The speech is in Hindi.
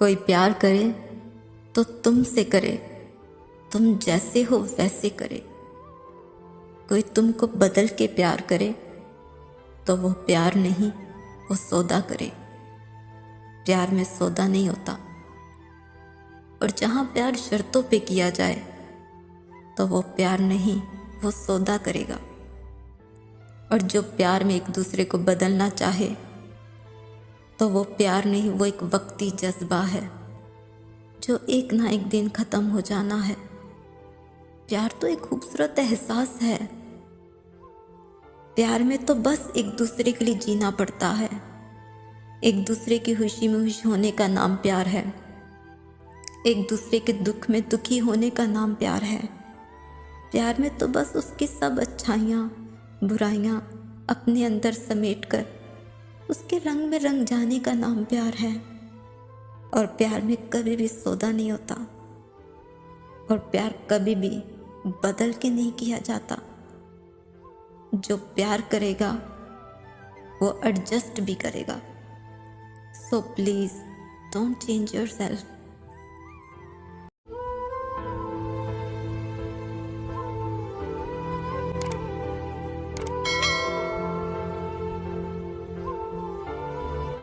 कोई प्यार करे तो तुमसे करे, तुम जैसे हो वैसे करे। कोई तुमको बदल के प्यार करे तो वो प्यार नहीं, वो सौदा करे। प्यार में सौदा नहीं होता, और जहाँ प्यार शर्तों पे किया जाए तो वो प्यार नहीं, वो सौदा करेगा। और जो प्यार में एक दूसरे को बदलना चाहे तो वो प्यार नहीं, वो एक वक्ती जज्बा है जो एक ना एक दिन ख़त्म हो जाना है। प्यार तो एक खूबसूरत एहसास है। प्यार में तो बस एक दूसरे के लिए जीना पड़ता है। एक दूसरे की खुशी में खुश होने का नाम प्यार है। एक दूसरे के दुख में दुखी होने का नाम प्यार है। प्यार में तो बस उसकी सब अच्छाइयाँ बुराइयाँ अपने अंदर समेट कर उसके रंग में रंग जाने का नाम प्यार है। और प्यार में कभी भी सौदा नहीं होता, और प्यार कभी भी बदल के नहीं किया जाता। जो प्यार करेगा वो एडजस्ट भी करेगा। So please don't change your self.